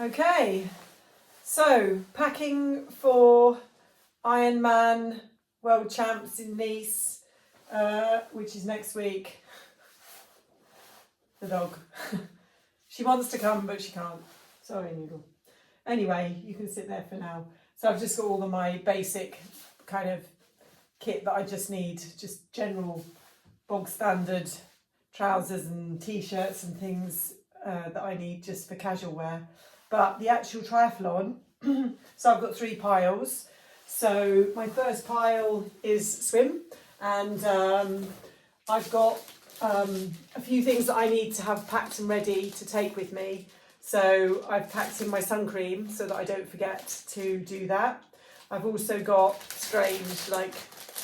Okay, so packing for Ironman World Champs in Nice, which is next week. The dog. She wants to come, but she can't. Sorry, Noodle. Anyway, you can sit there for now. So I've just got all of my basic kind of kit that I just need, just general bog standard trousers and t-shirts and things that I need just for casual wear. But the actual triathlon, so I've got 3 piles. So my first pile is swim, and I've got a few things that I need to have packed and ready to take with me. So I've packed in my sun cream so that I don't forget to do that. I've also got strange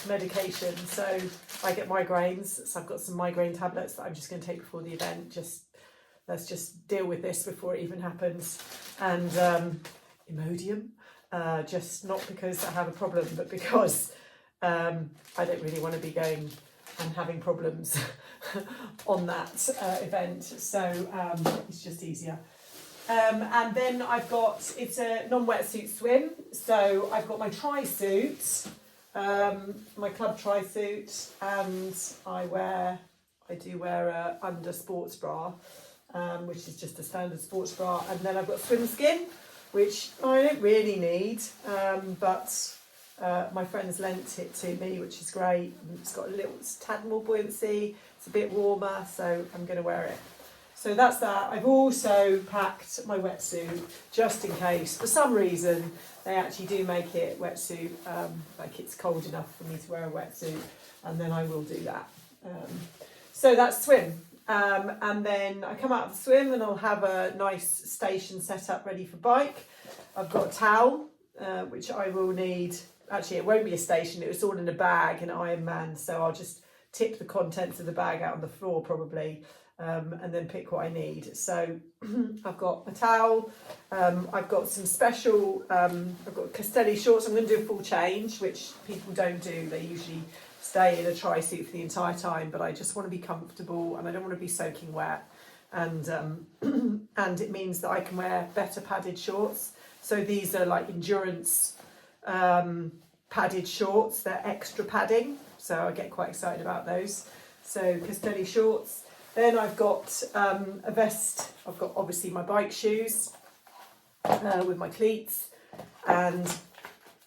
medication, so I get migraines, so I've got some migraine tablets that I'm just going to take before the event. Let's just deal with this before it even happens. And Imodium, just not because I have a problem, but because I don't really want to be going and having problems on that event. So it's just easier. And then it's a non-wetsuit swim. So I've got my tri-suit, my club tri-suit, and I do wear a under sports bra, which is just a standard sports bra. And then I've got swim skin, which I don't really need, but my friends lent it to me, which is great. It's got a tad more buoyancy, it's a bit warmer, so I'm going to wear it. So that's that. I've also packed my wetsuit just in case, for some reason, they actually do make it wetsuit, like it's cold enough for me to wear a wetsuit, and then I will do that. So that's swim. And then I come out of the swim and I'll have a nice station set up ready for bike. I've got a towel, which I will need. Actually, it won't be a station, it was all in a bag in Ironman, so I'll just tip the contents of the bag out on the floor probably, and then pick what I need. So I've got a towel, I've got some special, I've got Castelli shorts. I'm going to do a full change, which people don't do. They usually stay in a tri-suit for the entire time, but I just want to be comfortable and I don't want to be soaking wet. And and it means that I can wear better padded shorts. So these are like endurance padded shorts, they're extra padding, so I get quite excited about those. So Castelli shorts. Then I've got a vest. I've got obviously my bike shoes with my cleats and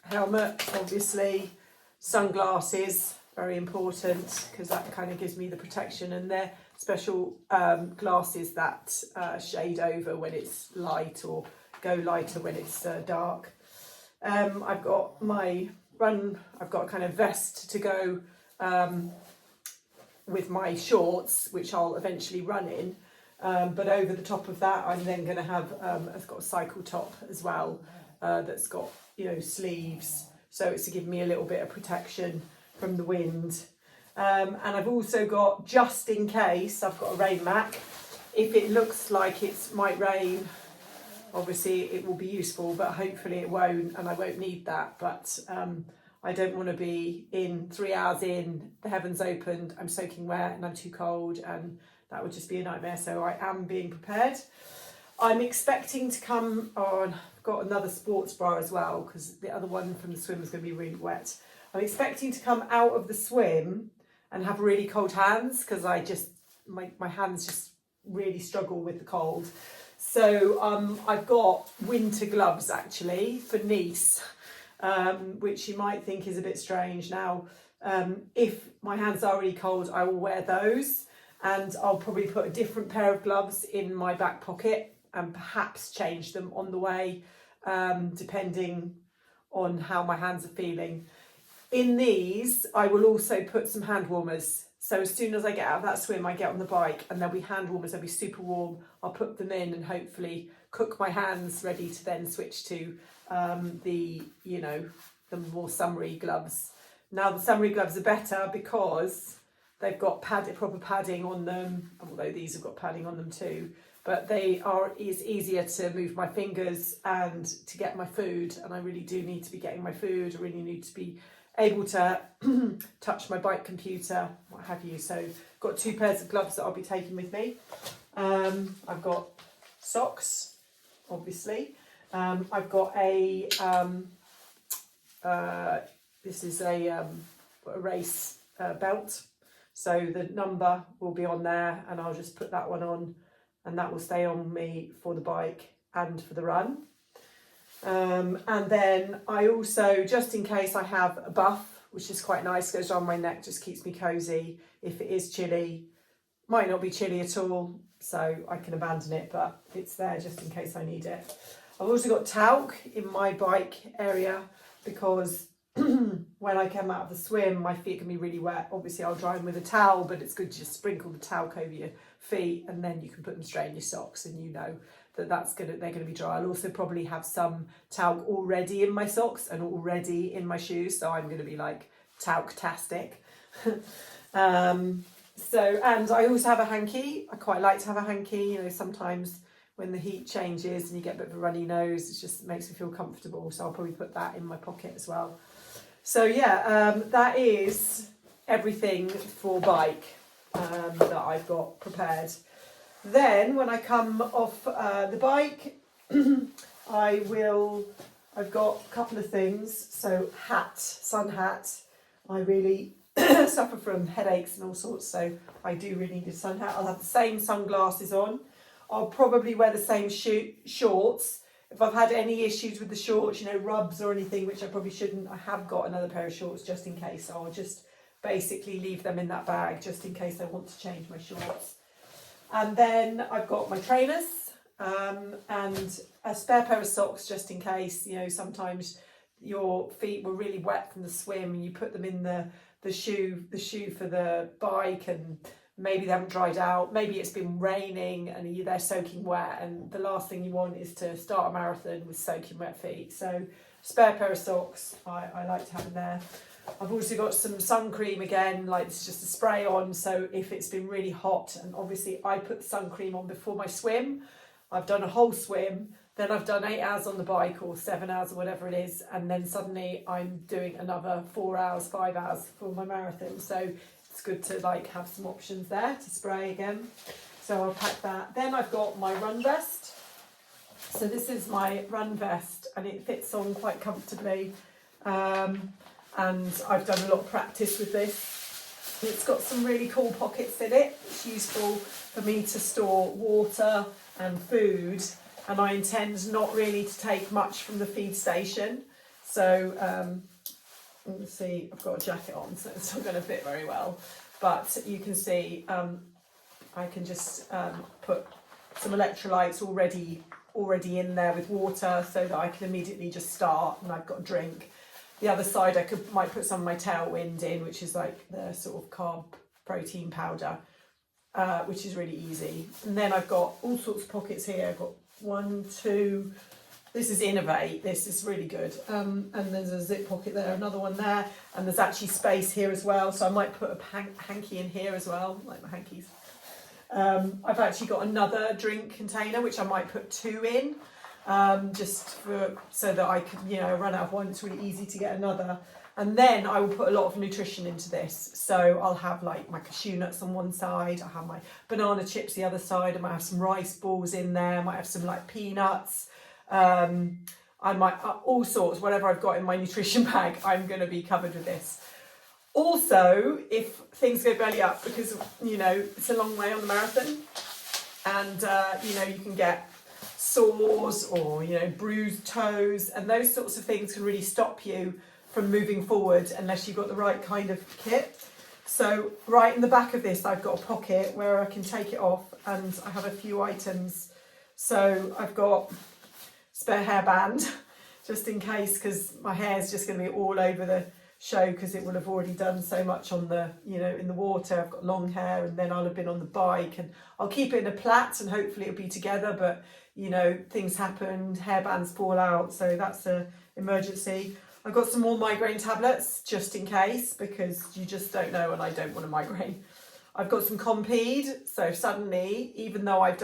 helmet, obviously, sunglasses, very important because that kind of gives me the protection, and they're special glasses that shade over when it's light or go lighter when it's dark. I've got I've got a kind of vest to go with my shorts, which I'll eventually run in. But over the top of that, I'm then going to have, I've got a cycle top as well, that's got, sleeves. So it's to give me a little bit of protection from the wind. And I've also got, just in case, I've got a rain mac. If it looks like it might rain, obviously it will be useful, but hopefully it won't, and I won't need that. But I don't want to be 3 hours in, the heavens opened, I'm soaking wet and I'm too cold, and that would just be a nightmare. So I am being prepared. I'm expecting to come on, I've got another sports bra as well, because the other one from the swim is going to be really wet. I'm expecting to come out of the swim and have really cold hands, because my hands just really struggle with the cold. So I've got winter gloves actually for Nice, which you might think is a bit strange. Now, if my hands are really cold, I will wear those, and I'll probably put a different pair of gloves in my back pocket and perhaps change them on the way, depending on how my hands are feeling. In these, I will also put some hand warmers. So as soon as I get out of that swim, I get on the bike and there'll be hand warmers, they'll be super warm. I'll put them in and hopefully cook my hands ready to then switch to the more summery gloves. Now the summery gloves are better because they've got proper padding on them, although these have got padding on them too. But it's easier to move my fingers and to get my food, and I really do need to be getting my food. I really need to be able to touch my bike computer, what have you. So got 2 pairs of gloves that I'll be taking with me. I've got socks, obviously. I've got a, this is a race belt. So the number will be on there, and I'll just put that one on, and that will stay on me for the bike and for the run. And then I also, just in case, I have a buff, which is quite nice, goes around my neck, just keeps me cozy. If it is chilly, might not be chilly at all, so I can abandon it, but it's there just in case I need it. I've also got talc in my bike area because when I come out of the swim, my feet can be really wet. Obviously, I'll dry them with a towel, but it's good to just sprinkle the talc over your feet, and then you can put them straight in your socks, and you know that they're going to be dry. I'll also probably have some talc already in my socks and already in my shoes, so I'm going to be like talc-tastic. So, and I also have a hanky. I quite like to have a hanky. You know, sometimes when the heat changes and you get a bit of a runny nose, it just makes me feel comfortable. So I'll probably put that in my pocket as well. So yeah, that is everything for bike that I've got prepared. Then when I come off the bike, I've got a couple of things. So sun hat. I really suffer from headaches and all sorts, so I do really need a sun hat. I'll have the same sunglasses on. I'll probably wear the same shorts. If I've had any issues with the shorts, you know, rubs or anything, which I probably shouldn't, I have got another pair of shorts just in case. So I'll just basically leave them in that bag just in case I want to change my shorts. And then I've got my trainers and a spare pair of socks just in case, you know, sometimes your feet were really wet from the swim and you put them in the shoe for the bike, and maybe they haven't dried out, maybe it's been raining and they're soaking wet, and the last thing you want is to start a marathon with soaking wet feet. So spare pair of socks I like to have in there. I've also got some sun cream again, like this is just a spray on, so if it's been really hot, and obviously I put the sun cream on before my swim, I've done a whole swim, then I've done 8 hours on the bike or 7 hours or whatever it is, and then suddenly I'm doing another 4 hours, 5 hours for my marathon. So it's good to like have some options there to spray again. So I'll pack that. Then I've got my run vest. So this is my run vest, and it fits on quite comfortably. And I've done a lot of practice with this. It's got some really cool pockets in it. It's useful for me to store water and food, and I intend not really to take much from the feed station. So let's see, I've got a jacket on, so it's not going to fit very well. But you can see I can just put some electrolytes already in there with water, so that I can immediately just start, and I've got a drink. The other side I might put some of my Tailwind in, which is like the sort of carb protein powder, which is really easy. And then I've got all sorts of pockets here. I've got 1, 2, this is Innovate, this is really good. And there's a zip pocket there, another one there, and there's actually space here as well, so I might put a hanky in here as well, like my hankies. I've actually got another drink container which I might put 2 in, so that I can, you know, run out of one. It's really easy to get another. And then I will put a lot of nutrition into this. So I'll have like my cashew nuts on one side, I'll have my banana chips the other side, I might have some rice balls in there, I might have some like peanuts, I might, all sorts, whatever I've got in my nutrition bag, I'm going to be covered with this. Also, if things go belly up, because, you know, it's a long way on the marathon, and, you know, you can get sores or, you know, bruised toes, and those sorts of things can really stop you from moving forward unless you've got the right kind of kit. So right in the back of this, I've got a pocket where I can take it off, and I have a few items. So I've got spare hairband, just in case, because my hair is just going to be all over the show, because it will have already done so much on the, you know, in the water. I've got long hair, and then I'll have been on the bike, and I'll keep it in a plait, and hopefully it'll be together, but, you know, things happen, hairbands fall out, so that's an emergency. I've got some more migraine tablets, just in case, because you just don't know, and I don't want a migraine. I've got some Compeed, so suddenly, even though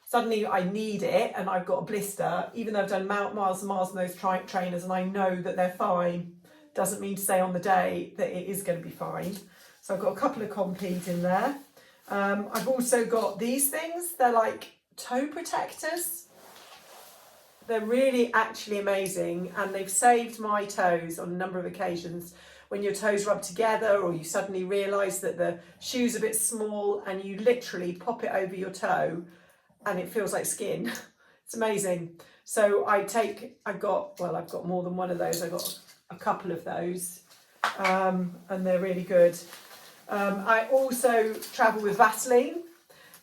suddenly I need it, and I've got a blister, even though I've done miles and miles on those trainers, and I know that they're fine, doesn't mean to say on the day that it is going to be fine. So I've got a couple of Compeed in there. I've also got these things, they're like toe protectors. They're really actually amazing, and they've saved my toes on a number of occasions. When your toes rub together, or you suddenly realise that the shoe's a bit small, and you literally pop it over your toe and it feels like skin. It's amazing. So I've got more than one of those. I've got a couple of those, and they're really good. I also travel with Vaseline,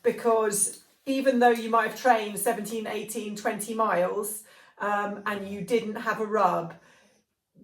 because even though you might have trained 17, 18, 20 miles and you didn't have a rub,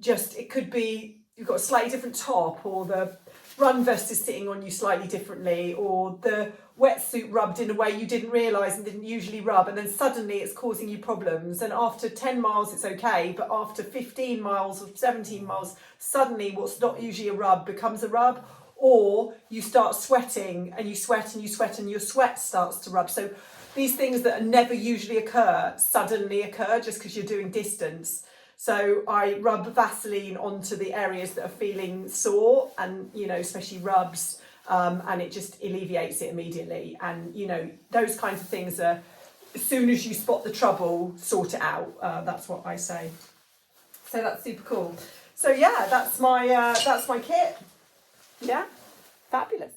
it could be you've got a slightly different top, or the run vest is sitting on you slightly differently, or the wetsuit rubbed in a way you didn't realise and didn't usually rub, and then suddenly it's causing you problems. And after 10 miles it's okay, but after 15 miles or 17 miles, suddenly what's not usually a rub becomes a rub, or you start sweating and you sweat and you sweat and your sweat starts to rub. So these things that never usually occur suddenly occur just because you're doing distance. So I rub Vaseline onto the areas that are feeling sore, and, you know, especially rubs, and it just alleviates it immediately. And, you know, those kinds of things are, as soon as you spot the trouble, sort it out. That's what I say. So that's super cool. So yeah, that's my kit. Yeah, fabulous.